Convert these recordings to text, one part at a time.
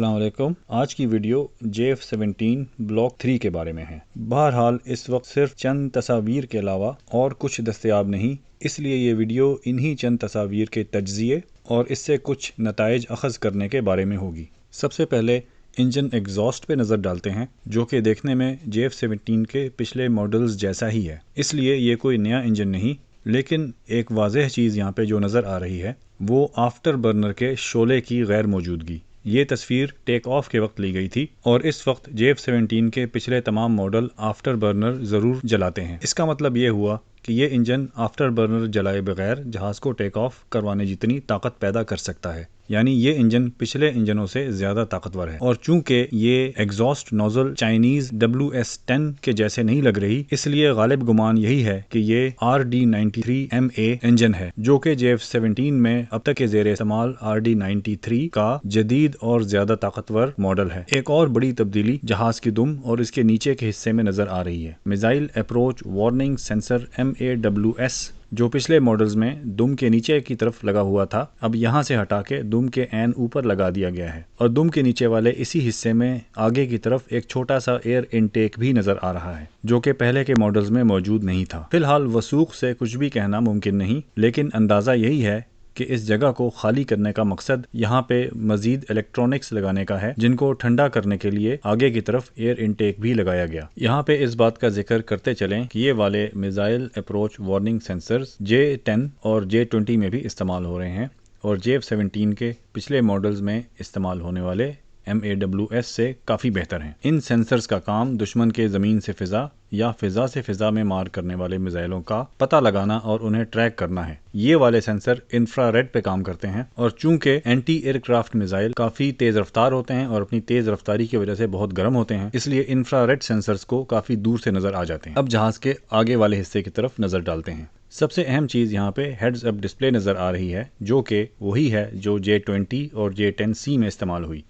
अस्सलाम वालेकुम। आज की वीडियो JF-17 ब्लॉक 3 के बारे में है। बहरहाल इस वक्त सिर्फ चंद तस्वीर के अलावा और कुछ दस्तयाब नहीं, इसलिए ये वीडियो इन्हीं चंद तस्वीर के तज्ज़िये और इससे कुछ नताइज अखज़ करने के बारे में होगी। सबसे पहले इंजन एग्जॉस्ट पे नज़र डालते हैं, जो कि देखने में JF-17 के पिछले मॉडल्स जैसा ही है, इसलिए ये कोई नया इंजन नहीं। लेकिन एक वाज़ेह चीज़ यहाँ पे जो नज़र आ रही है वो आफ्टर बर्नर के शोले की गैर मौजूदगी। ये तस्वीर टेक ऑफ के वक्त ली गई थी और इस वक्त JF-17 के पिछले तमाम मॉडल आफ्टर बर्नर ज़रूर जलाते हैं। इसका मतलब ये हुआ कि ये इंजन आफ्टर बर्नर जलाए बगैर जहाज़ को टेक ऑफ करवाने जितनी ताकत पैदा कर सकता है, यानी ये इंजन पिछले इंजनों से ज़्यादा ताकतवर है। और चूंकि ये एग्जॉस्ट नोजल चाइनीज़ WS-10 के जैसे नहीं लग रही, इसलिए गालिब गुमान यही है कि ये RD-93MA इंजन है, जो कि JF-17 में अब तक के ज़ेरे इस्तेमाल RD-93 का जदीद और ज़्यादा ताकतवर मॉडल है। एक और बड़ी तब्दीली जहाज़ की दुम और इसके नीचे के हिस्से में नज़र आ रही है। Missile approach warning sensor MAWS, जो पिछले मॉडल्स में दुम के नीचे की तरफ लगा हुआ था, अब यहाँ से हटा के दुम के ऐन ऊपर लगा दिया गया है और दुम के नीचे वाले इसी हिस्से में आगे की तरफ एक छोटा सा एयर इनटेक भी नजर आ रहा है, जो कि पहले के मॉडल्स में मौजूद नहीं था। फिलहाल वसूख से कुछ भी कहना मुमकिन नहीं, लेकिन अंदाजा यही है कि इस जगह को खाली करने का मकसद यहाँ पे मजीद इलेक्ट्रॉनिक्स लगाने का है, जिनको ठंडा करने के लिए आगे की तरफ एयर इनटेक भी लगाया गया। यहाँ पे इस बात का जिक्र करते चलें कि ये वाले missile approach warning sensors J10 और J20 में भी इस्तेमाल हो रहे हैं और JF-17 के पिछले मॉडल्स में इस्तेमाल होने वाले MAWS से काफ़ी बेहतर हैं। इन सेंसर्स का काम दुश्मन के ज़मीन से फ़िज़ा या फ़िज़ा से फ़िज़ा में मार करने वाले मिसाइलों का पता लगाना और उन्हें ट्रैक करना है। ये वाले सेंसर इंफ्रारेड पे काम करते हैं और चूंकि एंटी एयरक्राफ्ट मिसाइल काफ़ी तेज़ रफ्तार होते हैं और अपनी तेज़ रफ्तारी की वजह से बहुत गर्म होते हैं, इसलिए इंफ्रारेड सेंसर्स को काफ़ी दूर से नज़र आ जाते हैं। अब जहाज़ के आगे वाले हिस्से की तरफ नज़र डालते हैं। सबसे अहम चीज़ यहाँ पे हेड्स अप डिस्प्ले नज़र आ रही है, जो कि वही है जो J20 और J10C में इस्तेमाल हुई।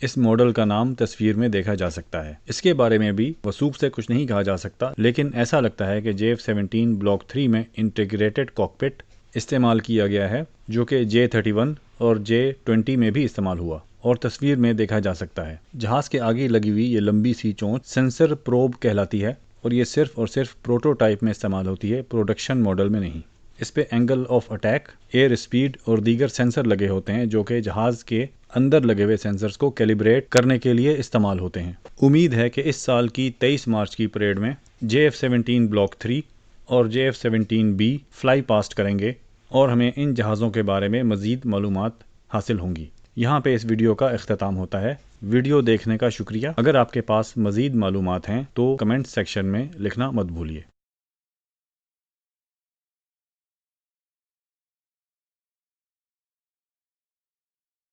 इस मॉडल का नाम तस्वीर में देखा जा सकता है। इसके बारे में भी वसूख से कुछ नहीं कहा जा सकता, लेकिन ऐसा लगता है कि JF-17 ब्लॉक 3 में इंटीग्रेटेड कॉकपिट इस्तेमाल किया गया है, जो कि J31 और J20 में भी इस्तेमाल हुआ और तस्वीर में देखा जा सकता है। जहाज़ के आगे लगी हुई ये लंबी सी चोंच सेंसर प्रोब कहलाती है और ये सिर्फ और सिर्फ प्रोटोटाइप में इस्तेमाल होती है, प्रोडक्शन मॉडल में नहीं। इस पे angle of attack, air speed और दीगर सेंसर लगे होते हैं, जो कि जहाज़ के अंदर लगे हुए सेंसर्स को कैलिब्रेट करने के लिए इस्तेमाल होते हैं। उम्मीद है कि इस साल की 23 मार्च की परेड में JF-17 ब्लॉक 3 और JF-17B फ्लाई पास्ट करेंगे और हमें इन जहाज़ों के बारे में मज़ीद मालूमात हासिल होंगी। यहाँ पे इस वीडियो का इख्तिताम होता है। वीडियो देखने का शुक्रिया। अगर आपके पास मज़ीद मालूमात हैं तो कमेंट सेक्शन में लिखना मत भूलिए।